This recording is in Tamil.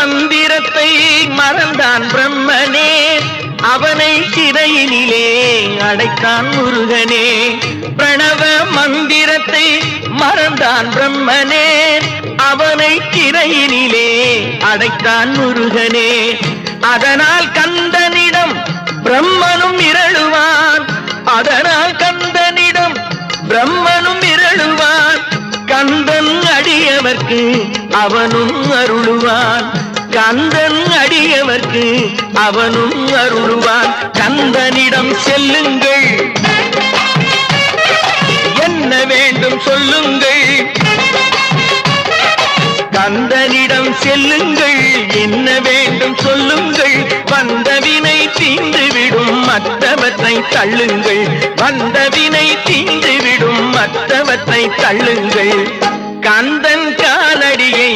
மந்திரத்தை மறந்தான் பிரம்மனே, அவனை சிறையினிலே அடைத்தான் முருகனே. பிரணவ மந்திரத்தை மறந்தான் பிரம்மனே, அவனை சிறையினிலே அடைத்தான் முருகனே. அதனால் கந்தனிடம் பிரம்மனும் மிரளுவான், அதனால் கந்தனிடம் பிரம்மனும் மிரளுவான். கந்தன் அடியவர்க்கு அவனும் அருளுவான், கந்தன் அடியவர்க்கு அவனும் அருளுவான். கந்தனிடம் செல்லுங்கள், என்ன வேண்டும் சொல்லுங்கள். கந்தனிடம் செல்லுங்கள், என்ன வேண்டும் சொல்லுங்கள். வந்தவினை தீந்துவிடும் மற்றவற்றை தள்ளுங்கள், வந்தவினை தீந்துவிடும் மற்றவற்றை தள்ளுங்கள். கந்தன் காலடியை